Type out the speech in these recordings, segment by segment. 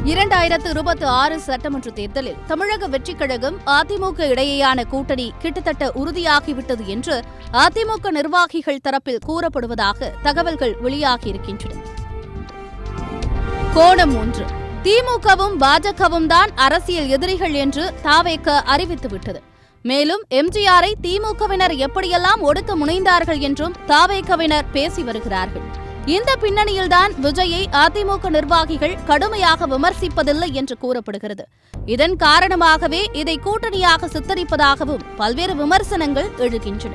2026 சட்டமன்ற தேர்தலில் தமிழக வெற்றிக் கழகம் அதிமுக இடையேயான கூட்டணி கிட்டத்தட்ட உறுதியாகிவிட்டது என்று அதிமுக நிர்வாகிகள் தரப்பில் கூறப்படுவதாக தகவல்கள் வெளியாகியிருக்கின்றன. கோணம் 1. திமுகவும் பாஜகவும் தான் அரசியல் எதிரிகள் என்று தாவேக அறிவித்துவிட்டது. மேலும் எம்ஜிஆரை திமுகவினர் எப்படியெல்லாம் ஒடுக்க முனைந்தார்கள் என்றும் தாவேகவினர் பேசி வருகிறார்கள். இந்த பின்னணியில்தான் விஜயை அதிமுக நிர்வாகிகள் கடுமையாக விமர்சிப்பதில்லை என்று கூறப்படுகிறது. இதன் காரணமாகவே இதை கூட்டணியாக சித்தரிப்பதாகவும் பல்வேறு விமர்சனங்கள் எழுகின்றன.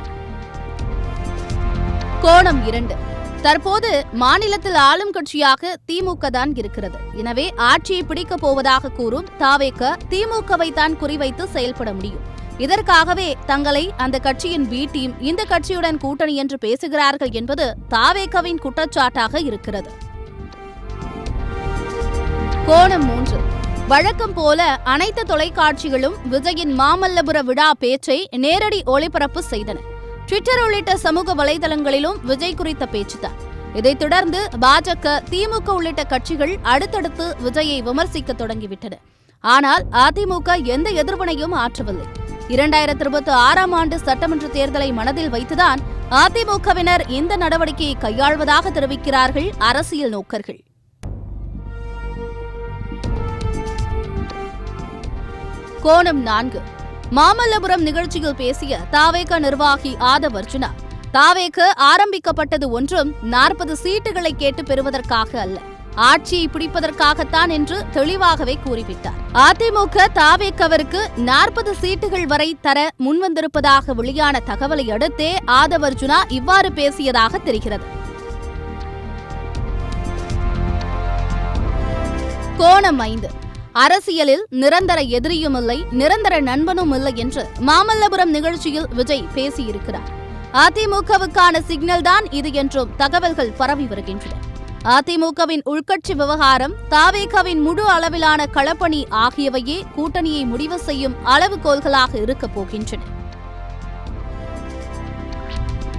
கோணம் 2. தற்போது மாநிலத்தில் ஆளும் கட்சியாக திமுக தான் இருக்கிறது. எனவே ஆட்சியை பிடிக்கப் போவதாக கூறும் தாவேக திமுகவை தான் குறிவைத்து செயல்பட முடியும். இதற்காகவே தங்களை அந்த கட்சியின் பி டீம் இந்த கட்சியுடன் கூட்டணி என்று பேசுகிறார்கள் என்பது தாவேகவின் குற்றச்சாட்டாக இருக்கிறது. கோணம் 3. வழக்கம் போல அனைத்து தொலைக்காட்சிகளும் விஜயின் மாமல்லபுர விழா பேச்சை நேரடி ஒளிபரப்பு செய்தன. ட்விட்டர் உள்ளிட்ட சமூக வலைதளங்களிலும் விஜய் குறித்த பேச்சுதான். இதைத் தொடர்ந்து பாஜக, திமுக உள்ளிட்ட கட்சிகள் அடுத்தடுத்து விஜயை விமர்சிக்க தொடங்கிவிட்டன. ஆனால் அதிமுக எந்த எதிர்வினையும் ஆற்றவில்லை. 2026 ஆண்டு சட்டமன்ற தேர்தலை மனதில் வைத்துதான் அதிமுகவினர் இந்த நடவடிக்கையை கையாள்வதாக தெரிவிக்கிறார்கள் அரசியல் நோக்கர்கள். கோணம் 4. மாமல்லபுரம் நிகழ்ச்சியில் பேசிய தாவேக நிர்வாகி ஆதவ் அர்ஜுனா, தாவேக ஆரம்பிக்கப்பட்டது ஒன்றும் 40 சீட்டுகளை கேட்டு பெறுவதற்காக அல்ல, ஆட்சியை பிடிப்பதற்காகத்தான் என்று தெளிவாகவே கூறிவிட்டார். அதிமுக தாவேகவிற்கு 40 சீட்டுகள் வரை தர முன்வந்திருப்பதாக வெளியான தகவலை அடுத்தே ஆதவ் அர்ஜுனா இவ்வாறு பேசியதாக தெரிகிறது. கோணம் 5. அரசியலில் நிரந்தர எதிரியும் இல்லை, நிரந்தர நண்பனும் இல்லை என்று மாமல்லபுரம் நிகழ்ச்சியில் விஜய் பேசியிருக்கிறார். அதிமுகவுக்கான சிக்னல் தான் இது என்றும் தகவல்கள் பரவி வருகின்றன. அதிமுகவின் உள்கட்சி விவகாரம், தாவேகவின் முழு அளவிலான களப்பணி ஆகியவையே கூட்டணியை முடிவு செய்யும் அளவுகோல்களாக இருக்கப் போகின்றன.